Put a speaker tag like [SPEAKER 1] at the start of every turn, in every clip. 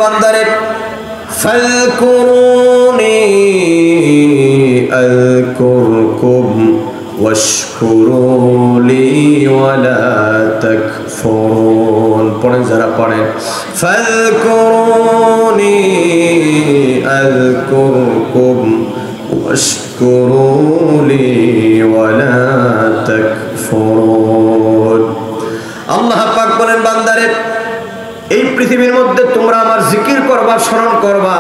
[SPEAKER 1] বান্দারে ফাযকুরুনি আযকুরকুম ওয়াশকুরু লি ওয়ালা তাকফুরুন। পড়েন যারা পড়েন, ফাযকুরুনি আযকুরকুম ওয়াশকুরু লি ওয়ালা তাকফুরুন। আল্লাহ পাক বলেন, বান্দারে এই পৃথিবীর মধ্যে তোমরা আমার জিকির করবা, স্মরণ করবা,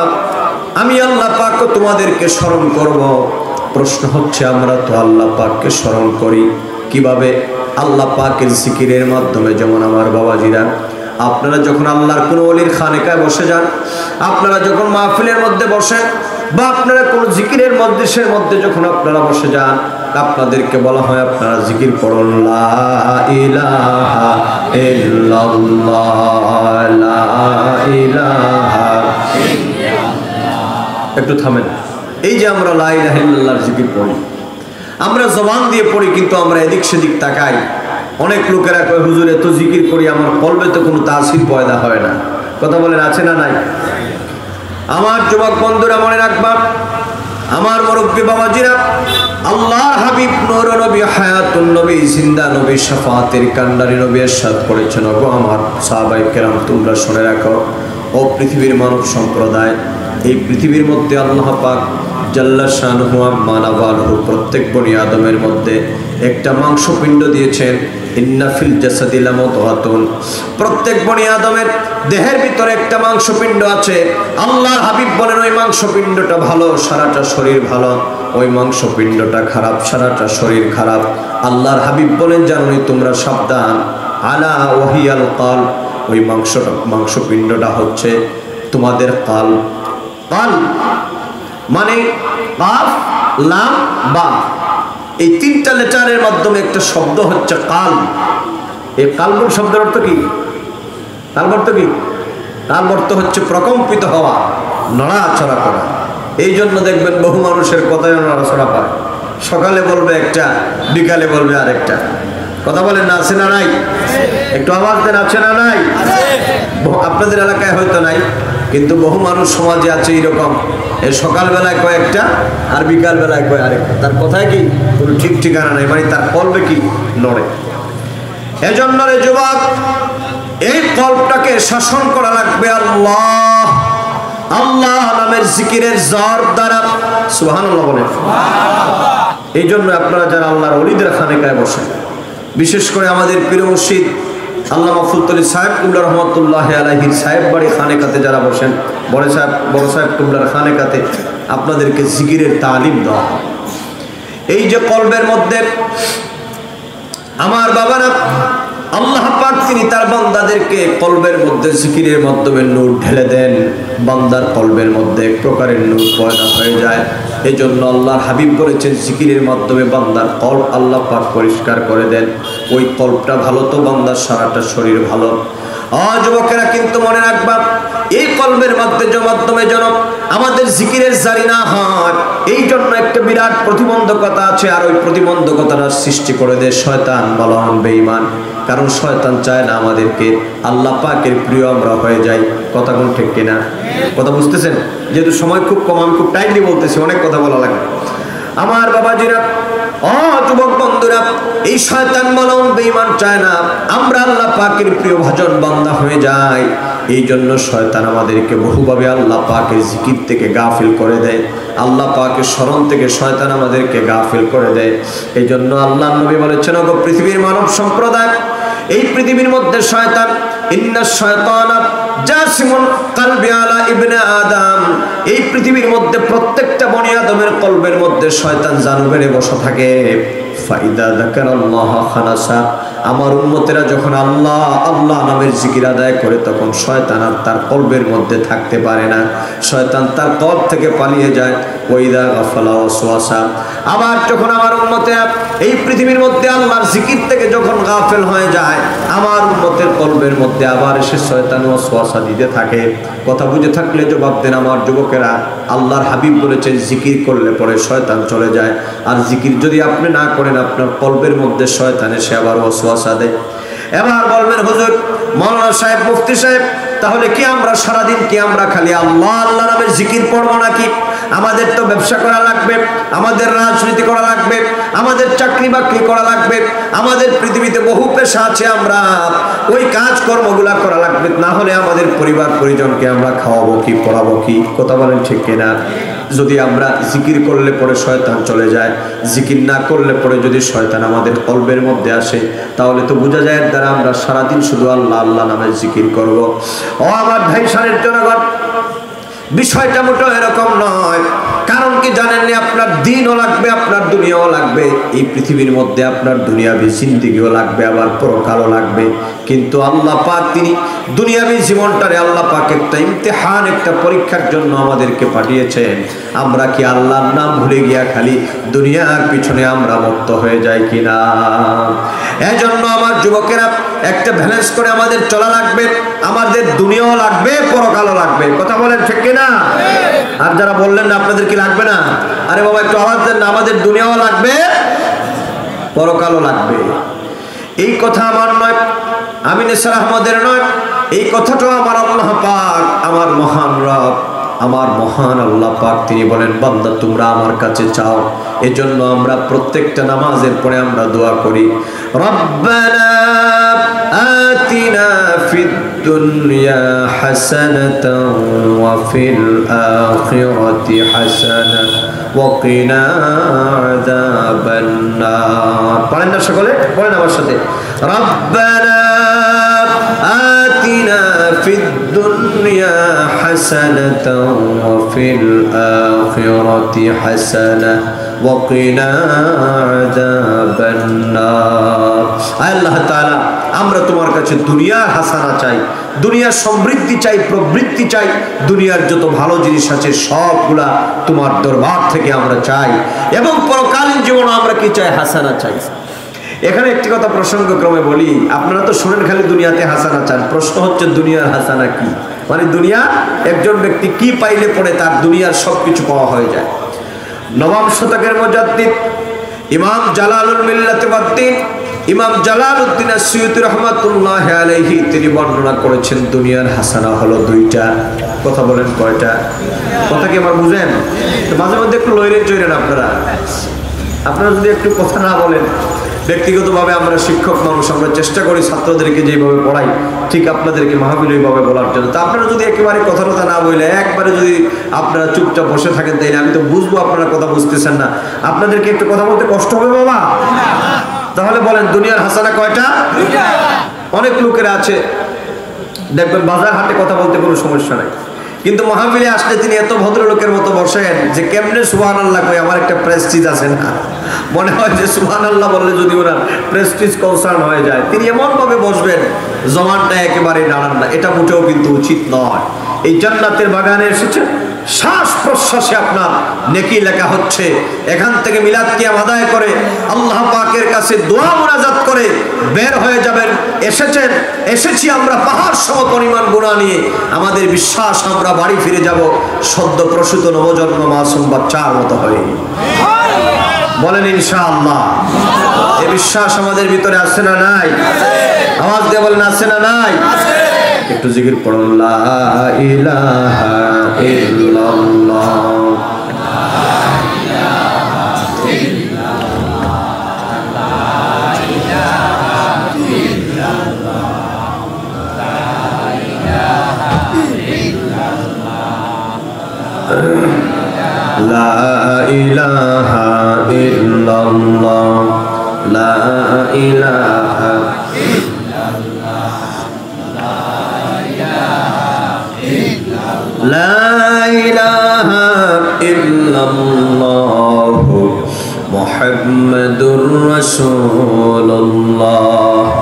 [SPEAKER 1] আমি আল্লাহ পাকও তোমাদেরকে স্মরণ করব। প্রশ্ন হচ্ছে, আমরা তো আল্লাহ পাককে স্মরণ করি কিভাবে? আল্লাহ পাকের জিকিরের মাধ্যমে। যেমন আমার বাবাজিরা, আপনারা যখন আল্লাহর কোনো ওলির খানেকায় বসে যান, আপনারা যখন মাহফিলের মধ্যে বসেন, বা আপনারা কোনো জিকিরের মজলিসের মধ্যে যখন আপনারা বসে যান, আপনাদেরকে বলা হয় আপনারা জিকির পড়ুন, লা ইলাহা ইল্লাল্লাহ, লা ইলাহা ইল্লাল্লাহ। একটু থামেন। এই যে আমরা লা ইলাহা ইল্লাল্লাহর জিকির পড়ি, আমরা জবান দিয়ে পড়ি, কিন্তু আমরা এদিক সেদিক তাকাই। অনেক লোকেরা কয়, হুজুর এত জিকির করি, আমার কলবে তো কোনো তাসির পয়দা হয় না। কথা বলেন, আছে না নাই? আমার যুবক বন্ধুরা মনে রাখবা, আমার মুরব্বী বাবাজিরা, আল্লাহর হাবিব নূর নবী, হায়াতুন নবী, জিন্দা নবী, শাফাতের কান্ডারি নবী ইরশাদ করেছেন, ওগো আমার সাহাবায়ে কেরাম, তোমরা শুনে রাখো, ও পৃথিবীর মানব সম্প্রদায়, এই পৃথিবীর মধ্যে আল্লাহ পাক জাল্লা শানুহু আম্মা নাওয়ালহু প্রত্যেক বনি আদমের মধ্যে একটা মাংসপিণ্ড দিয়েছেন। ইন্না ফিল জাসাদি লামুদগাতুন, প্রত্যেক বনি আদমের দেহের ভিতরে একটা মাংসপিণ্ড আছে। আল্লাহর হাবিব বলেন, ওই মাংসপিণ্ডটা ভালো, সারাটা শরীর ভালো, ওই মাংসপিণ্ডটা খারাপ, সারাটা শরীর খারাপ। আল্লাহর হাবিব বলেন, জানোই তোমরা সাবধান, আলা ওয়াহিয়াল কাল, ওই মাংসপিণ্ডটা হচ্ছে তোমাদের কাল। কাল মানে কাফ লাম বা, এই তিনটা লেটারের মাধ্যমে একটা শব্দ হচ্ছে কাল। এই কালবুল শব্দের অর্থ কি? কাল অর্থ কি? কাল অর্থ হচ্ছে প্রকম্পিত হওয়া, নড়াচড়া করা। এই জন্য দেখবেন বহু মানুষের কথায় নড়াচড়া পায়, সকালে বলবে একটা, বিকালে বলবে আরেকটা। কথা বলেন না, আছে না নাই? একটু আওয়াজ দেন, আছে না নাই? আপনাদের এলাকায় হয়তো নাই, কিন্তু বহু মানুষ সমাজে আছে এইরকম। এই সকালবেলায় কয় একটা, আর বিকাল বেলায় কয় আরেকটা। তার কথায় কি কোনো ঠিক ঠিকানা নেই, মানে তার কলবে কি নড়ে। এজন্য রে যুবক, এই কলবটাকে শাসন করা লাগবে আল্লাহ, আল্লাহ নামের জিকিরের জোর দ্বারা। সুবহানাল্লাহ বলেন। এই জন্য আপনারা যারা আল্লাহর ওলিদের খানেকায় বসেন, বিশেষ করে আমাদের পীর মুর্শিদ আল্লামা ফুলতলি সাহেব কুবলা রহমতুল্লাহ আলাইহির সাহেব বাড়ি খানেকাতে যারা বসেন, বড় সাহেব কুবলার খানেকাতে আপনাদেরকে জিকিরের তালিম দেওয়া হয়। এই যে কলবের মধ্যে, আমার বাবারা, আল্লাহ পাক তিনি তার বান্দাদেরকে কলবের মধ্যে জিকিরের মাধ্যমে নূর ঢেলে দেন। বান্দার কলবের মধ্যে এক প্রকারের নূর পয়দা হয়ে যায়। এই জন্য আল্লাহর হাবিব বলেছেন, জিকিরের মাধ্যমে বান্দার কলব আল্লাহ পাক পরিষ্কার করে দেন। ওই কলবটা ভালো তো বান্দার সারাটা শরীর ভালো। যুবকেরা কিন্তু মনে রাখবা, এই কলবের মাধ্যমে যেন আমাদের জিকিরের জারি না হয়, এই জন্য একটা বিরাট প্রতিবন্ধকতা আছে। আর ওই প্রতিবন্ধকতার সৃষ্টি করে দেয় শয়তান, বলবান বেঈমান। কারণ শয়তান চায় না আমাদেরকে আল্লাহ পাকের প্রিয় আমরা হয়ে যাই। কথা কোন ঠিক কিনা? কথা বুঝতেছেন? যেহেতু সময় খুব কম, আমি খুব টাইমলি বলতেছি, অনেক কথা বলা লাগে। আমার বাবাজিরা, যুবক বন্ধুরা, এই শয়তান বলবান বেঈমান চায় না আমরা আল্লাহ পাকের প্রিয় ভাজন বান্দা হয়ে যাই। এই জন্য শয়তান আমাদেরকে বহুভাবে আল্লাহ পাকের জিকির থেকে গাফিল করে দেয়, আল্লাহ পাকের স্মরণ থেকে শয়তান আমাদেরকে গাফিল করে দেয়। এই জন্য আল্লাহ নবী বলেছেন, ওগো পৃথিবীর মানব সম্প্রদায়, এই পৃথিবীর মধ্যে শয়তান, ইন্না শায়তানা জাসিমুন কলবি আলা ইবনে আদম, এই পৃথিবীর মধ্যে প্রত্যেকটা বনি আদমের কলবের মধ্যে শয়তান জানু বেড়ে বসা থাকে। ফাইদা যাকারাল্লাহ খানাসা, আমার উম্মতেরা যখন আল্লাহ আল্লাহ নামের জিকির আদায় করে, তখন শয়তান আর তার কলবের মধ্যে থাকতে পারে না, শয়তান তার কলব থেকে পালিয়ে যায়। ওয়াইদা গাফালা ওয়াসওয়াসা, আবার যখন আমার উম্মতেরা এই পৃথিবীর মধ্যে আল্লাহর জিকির থেকে যখন গাফেল হয়ে যায়, আমার উম্মতের কলবের মধ্যে আবার এসে শয়তান ওয়াসওয়াসা দিতে থাকে। কথা বুঝে থাকলে জবাব দেন আমার যুবকেরা। আল্লাহর হাবিব বলেছেন, জিকির করলে পরে শয়তান চলে যায়, আর জিকির যদি আপনি না করেন, আপনার কলবের মধ্যে শয়তান এসে আবার ওয়াসওয়াসা দেয়। এবার বলবেন, হুজুর, মাওলানা সাহেব, মুফতি সাহেব, তাহলে কি আমরা সারাদিন কি আমরা খালি আল্লাহ আল্লাহ নামের জিকির পড়বো নাকি? আমাদের তো ব্যবসা করা লাগবে, আমাদের রাজনীতি করা লাগবে, আমাদের চাকরি বাকরি করা লাগবে, আমাদের পৃথিবীতে বহু পেশা আছে, আমরা ওই কাজকর্মগুলা করা লাগবে। না হলে আমাদের পরিবার পরিজনকে আমরা খাওয়াবো কি, পড়াবো কি? কথা বলেন ঠিক কিনা? যদি আমরা জিকির করলে পরে শয়তান চলে যায়, জিকির না করলে পরে যদি শয়তান আমাদের কলবের মধ্যে আসে, তাহলে তো বোঝা যায় এর দ্বারা আমরা সারাদিন শুধু আল্লাহ আল্লাহ নামে জিকির করব। ও আমার ভাই সানের জনগণ, বিষয়টা মোটো এরকম নয়। কারণ কি জানেননি? আপনার দিনও লাগবে, আপনার দুনিয়াও লাগবে। এই পৃথিবীর মধ্যে আপনার দুনিয়াবি জিন্দেগিও লাগবে, আবার পরকালও লাগবে। কিন্তু আল্লাহ পাক তিনি দুনিয়াবি জীবনটারে আল্লাহ পাক একটা ইমতিহান, একটা পরীক্ষার জন্য আমাদেরকে পাঠিয়েছেন। আমরা কি আল্লাহর নাম ভুলে গিয়া খালি দুনিয়ার পিছনে আমরা মত্ত হয়ে যাই কিনা? এজন্য আমার যুবকেরা একটা ব্যালেন্স করে আমাদের চলা লাগবে। আমাদের দুনিয়াও লাগবে, পরকালও লাগবে। কথা বলেন ঠিক কিনা? আর যারা বললেন না আপনাদের কি লাগবে না, আরে বাবা একটু আওয়াজ দেন না। আমাদের দুনিয়াও লাগবে, পরকালও লাগবে। এই কথা আমার নয়, আমি নেসার আহমদের নয়, এই কথাটাও আমার আল্লাহ পাক, আমার মহান রব, আমার মহান আল্লাহ পাক তিনি বলেন, বান্দা তোমরা আমার কাছে চাও। এজন্য আমরা প্রত্যেকটা নামাজের পরে আমরা দোয়া করি, রব্বানা আতিনা ফিদ দুনিয়া হাসানাতাও ওয়া ফিল আখিরাতি হাসানাতাও ওয়া কিনা আযাবান নার। পড়েন না সকলে, পড়েন আমার সাথে, রব্বানা আতিনা ফিদ দুনিয়া হাসানাতাও ওয়া ফিল আখিরাতি হাসানাতাও ওয়া কিনা আযাবান নার। আল্লাহ তাআলা আমরা তোমার কাছে দুনিয়ার হাসানা চাই, দুনিয়ার সমৃদ্ধি চাই, প্রবৃত্তি চাই, দুনিয়ার যত ভালো জিনিস আছে সবগুলা তোমার দরবার থেকে আমরা চাই, এবং পরকালীন জীবনে আমরা কি চাই? হাসানা চাই। এখানে একটি কথা প্রসঙ্গক্রমে বলি, আপনারা তো শুনেন খালি দুনিয়াতে হাসানা চান। প্রশ্ন হচ্ছে দুনিয়ার হাসানা কি? মানে দুনিয়া একজন ব্যক্তি কি পাইলে পরে তার দুনিয়ার সবকিছু পাওয়া হয়ে যায়। নবম শতকের মুজাদ্দিদ ইমাম জালালুল মিল্লাত ওয়াদ্দিন ইমাম জালালউদ্দিন আসসিয়ুতি রাহমাতুল্লাহি আলাইহি তিনি বর্ণনা করেছেন দুনিয়ার হাসানা হলো দুইটা। কথা বলেন কয়টা? কথা কি আমার বুঝেন? তো মাঝে মধ্যে একটু লইরেন চইরেন আপনারা যদি একটু কথা না বলেন। ব্যক্তিগতভাবে আমরা শিক্ষক মানুষ, আমরা চেষ্টা করি ছাত্রদেরকে যেভাবে পড়াই ঠিক আপনাদেরকে মাহফিল ওইভাবে বলার জন্য। তো আপনারা যদি একেবারে কথা না বলে একবারে যদি আপনারা চুপচাপ বসে থাকেন, তাইলে আমি তো বুঝবো আপনারা কথা বুঝতেছেন না। আপনাদেরকে একটু কথা বলতে কষ্ট হবে বাবা? তাহলে বলেন দুনিয়ার হাসানা কয়টা? অনেক লোকেরা আছে দেখবেন বাজার হাটে কথা বলতে কোনো সমস্যা নাই, কিন্তু মাহফিলে আসলে তিনি এত ভদ্রলোকের মতো বসেন যে কেমনে সুবহানাল্লাহ কই, আমার একটা প্রেস্টিজ আছে না, মনে হয় যে সুবহানাল্লাহ বললে যদি ওনার প্রেস্টিজ কনসার্ন হয়ে যায়। তিনি এমনভাবে বসবেন জবানটা একেবারে নাড়ান না, এটা মোটেও কিন্তু উচিত নয়। এই জান্নাতের বাগানে এসেছে, শ্বাস প্রশ্বাসে আপনার নেকি লেখা হচ্ছে। এখান থেকে মিলাদ কিয়াম আদায় করে আল্লাহ পাকের কাছে দোয়া মুনাজাত করে বের হয়ে যাবেন। এসেছি আমরা পাহাড় সম পরিমাণ গুনাহ নিয়ে। আমাদের বিশ্বাস আমরা বাড়ি ফিরে যাব সদ্য প্রসূত নবজন্ম মাসুম বাচ্চার মতো হয়ে। বলেন ইনশাআল্লাহ। এই বিশ্বাস আমাদের ভিতরে আছে না নাই? আওয়াজ দিয়ে বলেন আছে না নাই? একটু জিকির পড়ুন, লা ইলাহা ইল্লাল্লাহ। লা ইলাহা ইল্লাল্লাহ, লা ইলাহা লা ইলাহা ইল্লাল্লাহ মুহাম্মাদুর রাসূলুল্লাহ।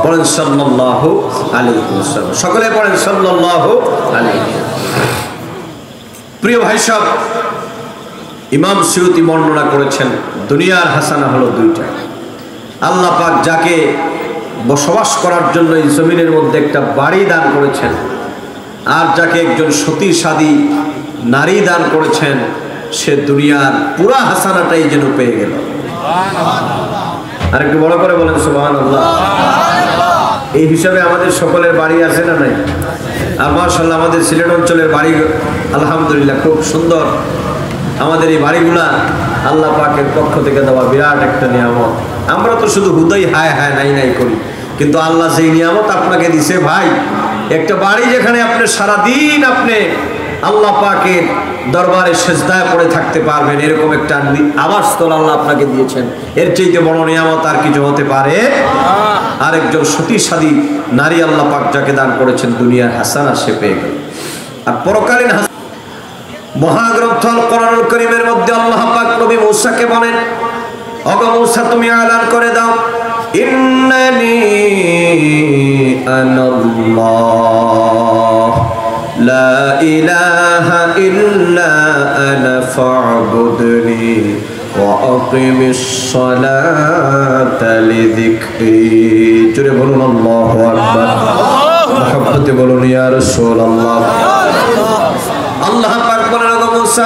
[SPEAKER 1] পড়েন সাল্লাল্লাহু আলাইহি ওয়াসাল্লাম। সকলে পড়েন সাল্লাল্লাহু আলাইহি। প্রিয় ভাই সাহেব, ইমাম সিউতি বর্ণনা করেছেন দুনিয়ার হাসানা হলো দুইটা। আল্লাহ পাক যাকে বসবাস করার জন্য এই জমিনের মধ্যে একটা বাড়ি দান করেছেন, আর যাকে একজন সতী সাদী নারী দান করেছেন, সে দুনিয়ার পুরা হাসানাটাই যেন পেয়ে গেল। আর একটু বড় করে বলেন সুবহানাল্লাহ। এই হিসাবে আমাদের সকলের বাড়ি আছে না নাই? আর মাশাআল্লাহ আমাদের সিলেট অঞ্চলের বাড়ি আলহামদুলিল্লাহ খুব সুন্দর। আমাদের এই বাড়িগুলা আল্লাহ পাকের পক্ষ থেকে দেওয়া বিরাট একটা নিয়ামত। আমরা তো শুধু হুদাই হায় হায় নাই নাই করি, কিন্তু আল্লাহ সেই নিয়ামত আপনাকে দিছে ভাই। একটা বাড়ি যেখানে আপনি সারাদিন আপনি আল্লাহ পাকের দরবারে সেজদায় পড়ে থাকতে পারবেন, এরকম একটা আবাসস্থল আল্লাহ আপনাকে দিয়েছেন। এর চাইতে বড় নিয়ামত আর কিছু হতে পারে? আরেকজন সতীসাধী নারী আল্লাহ পাক যাকে দান করেছেন, দুনিয়ার হাসানা সে পেয়ে গেল। আর পরকালীন মহাগ্রন্থ আল কোরআনুল কারীমের মধ্যে আল্লাহ পাক নবী মূসাকে বলেন, ওগো মূসা তুমি এলান করে দাও, ইন্নানি আনাল্লাহ লা ইলাহা ইল্লা আনা ফা'বুদনি ওয়া আকিমিস সালাতা লিযিকরি। জোরে বলুন আল্লাহু আকবার। মহব্বতে বলুন ইয়া রাসূলুল্লাহ। আল্লাহ পাক বলেন, ওগো মূসা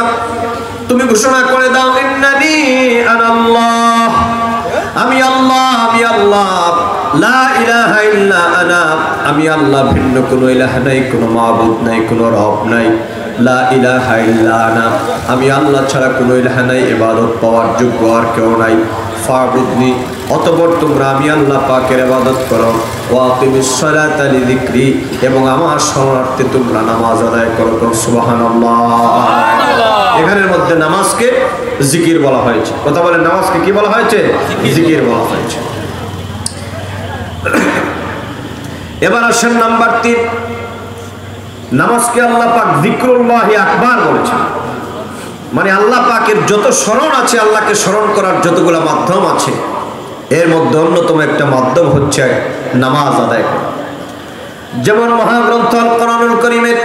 [SPEAKER 1] তুমি ঘোষণা করে দাও, ইন্নানি আনাল্লাহ, আমি আল্লাহ, আমি আল্লাহ, লা ইলাহা ইল্লা আনা, আমি আল্লাহ, ভিন্ন কোনো ইলাহ নাই, কোনো মাবুদ নাই, কোনো রব নাই। লা ইলাহা ইল্লা আনা, আমি আল্লাহ ছাড়া কোনো ইলাহ নাই, ইবাদত পাওয়ার যোগ্য আর কেউ নাই। ফা'বুদনি, অতঃপর তোমরা আমি আল্লাহ পাকের ইবাদত করো। ওয়া আকিমিস সালাতা লিযিকরি, এবং আমার শরণার্থে তোমরা নামাজ আদায় করো। সুবহানাল্লাহ। এখানের মধ্যে নামাজকে জিকির বলা হয়েছে। কথা বলেন, নামাজকে কি বলা হয়েছে? জিকির বলা হয়েছে। এবার আসেন নাম্বার 3, নামাজকে আল্লাহ পাক যিকরুল্লাহি আকবার বলেছেন। মানে আল্লাহ পাকের যত স্মরণ আছে, আল্লাহকে স্মরণ করার যতগুলো মাধ্যম আছে, এর মধ্যে অন্যতম একটা মাধ্যম হচ্ছে নামাজ আদায় করা। যেমন মহাগ্রন্থ আল কোরআনুল কারীমের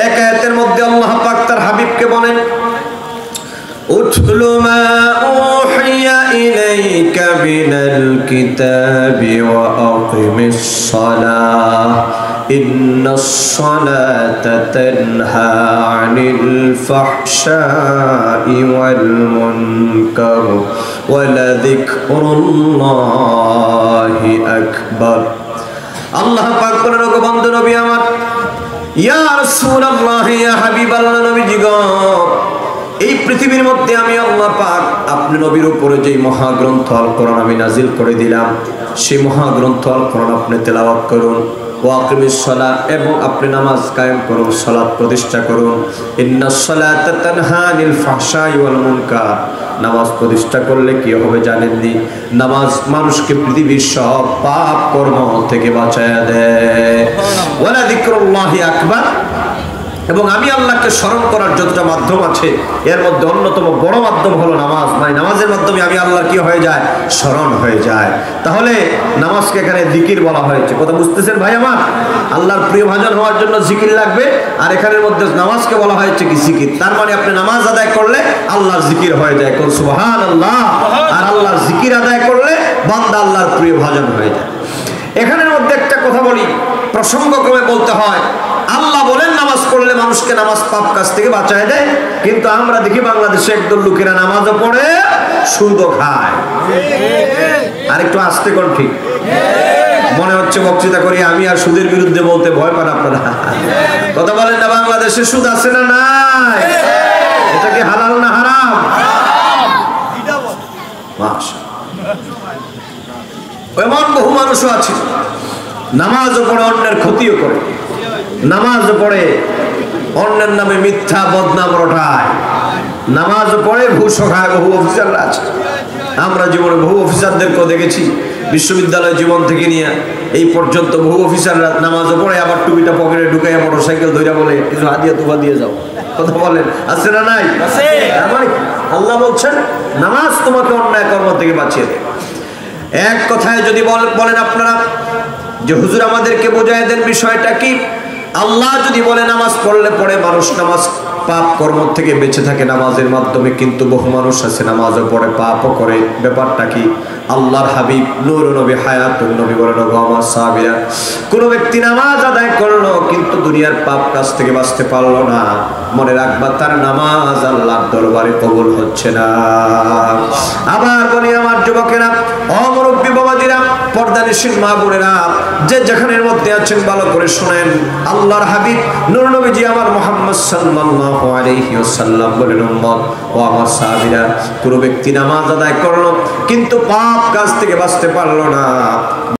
[SPEAKER 1] এক আয়াতের মধ্যে আল্লাহ পাক তার হাবিবকে বলেন, উতলু মা উহিয়া ইলাইকা মিনাল কিতাবি ওয়া আকিমিস সালাহ ইন্নাস সালাতা তানহা আনিল ফাহশাই ওয়াল মুনকার ওয়া লাযিকরুল্লাহি আকবার। আল্লাহ পাক বলেন, ওগো বন্ধু নবী আমার, ইয়া রাসূলুল্লাহ, ইয়া হাবিবাল্লাহ, নবীজি গো, এই পৃথিবীর মধ্যে আমি আল্লাহ পাক আপনি নবীর উপরে যে মহাগ্রন্থ আল কোরআন আমি নাজিল করে দিলাম, সেই মহাগ্রন্থ আল কোরআন আপনি তেলাওয়াত করুন। ওয়া আকিমিস সালাহ, এবং আপনি নামাজ কায়েম করুন, সালাত প্রতিষ্ঠা করুন। ইন্নাস সালাতা তানহা আনিল ফাহশাই ওয়াল মুনকার, নামাজ প্রতিষ্ঠা করলে কি হবে জানেননি? নামাজ মানুষকে পৃথিবীর সব পাপ কর্ম থেকে বাঁচায়া দেয়। ওয়া লাযিকরুল্লাহি আকবার, এবং আমি আল্লাহকে স্মরণ করার যতটা মাধ্যম আছে, এর মধ্যে অন্যতম বড় মাধ্যম হলো নামাজ। মানে নামাজের মাধ্যমে আমি আল্লাহর কি হয়ে যায়? স্মরণ হয়ে যায়। তাহলে নামাজকে এখানে জিকির বলা হয়েছে। কথা বুঝতেছেন ভাই আমার? আল্লাহর প্রিয় ভাজন হওয়ার জন্য জিকির লাগবে, আর এখানের মধ্যে নামাজকে বলা হয়েছে কি জিকির। তার মানে আপনি নামাজ আদায় করলে আল্লাহর জিকির হয়ে যায়। কোন সুবহানাল্লাহ। আর আল্লাহর জিকির আদায় করলে বান্দা আল্লাহর প্রিয় ভাজন হয়ে যায়। এখানের মধ্যে একটা কথা বলি, প্রসঙ্গক্রমে বলতে হয়। আল্লাহ বলেন নামাজ পড়লে মানুষকে নামাজ পাপ কাজ থেকে বাঁচায় দেয়, কিন্তু আমরা দেখি বাংলাদেশে একদল লোকেরা নামাজও পড়ে সুদও খায়। আর একটু আস্তে কোন ঠিক মনে হচ্ছে বক্তৃতা করি আমি, আর সুদের বিরুদ্ধে বলতে ভয় পান আপনারা। কথা বলেন না, বাংলাদেশে সুদ আছে না নাই? এটা কি হালাল না হারাম? এমন বহু মানুষও আছে নামাজও পড়ে অন্যের ক্ষতিও করে, নামাজও পড়ে অন্যের নামে মিথ্যা বদনাম রটায়, নামাজও পড়ে ঘুষও খায়। বহু অফিসাররা আছে, আমরা জীবনে বহু অফিসারদেরকেও দেখেছি। বিশ্ববিদ্যালয় জীবন থেকে নিয়ে এই পর্যন্ত বহু অফিসাররা নামাজও পড়ে, আবার টুপিটা পকেটে ঢুকাইয়া মোটরসাইকেল ধইরা বলে কিছু হাদিয়া তুফা দিয়ে যাও। কথা বলেন, আছে না নাই? মানে আল্লাহ বলছেন নামাজ তোমাকে অন্যায় কর্ম থেকে বাঁচিয়ে দেয়। এক কথায় যদি বলেন আপনারা যে হুজুর আমাদেরকে বোঝায় দেন বিষয়টা কি, আল্লাহ যদি বলে নামাজ পড়লে পড়ে মানুষ নামাজ পাপ কর্ম থেকে বেঁচে থাকে নামাজের মাধ্যমে, কিন্তু বহু মানুষ আছে নামাজও পড়ে পাপও করে। ব্যাপারটা কি? আল্লাহর হাবিব নূর নবী হায়াতুন নবী বলেন, ওগো আমার সাহাবীরা, কোন ব্যক্তি নামাজ আদায় করলো কিন্তু দুনিয়ার পাপ কাজ থেকে বাঁচতে পারলো না, মনে রাখবা তার নামাজ আল্লাহর দরবারে কবুল হচ্ছে না। আবার বলি আমার যুবকেরা, অমুরব্বী বাবাজিরা, পর্দানিশীন মা বোনেরা, যে যেখানের মধ্যে আছেন ভালো করে শুনেন। আল্লাহর হাবিব নূর নবীজি আমার মুহাম্মদ সাল্লাল্লাহু আলাইহি ওয়াসাল্লাম বলেন, উম্মত ও আমার সাহাবীরা, কোন ব্যক্তি নামাজ আদায় করলো কিন্তু পাপ কাজ থেকে বাঁচতে পারলো না,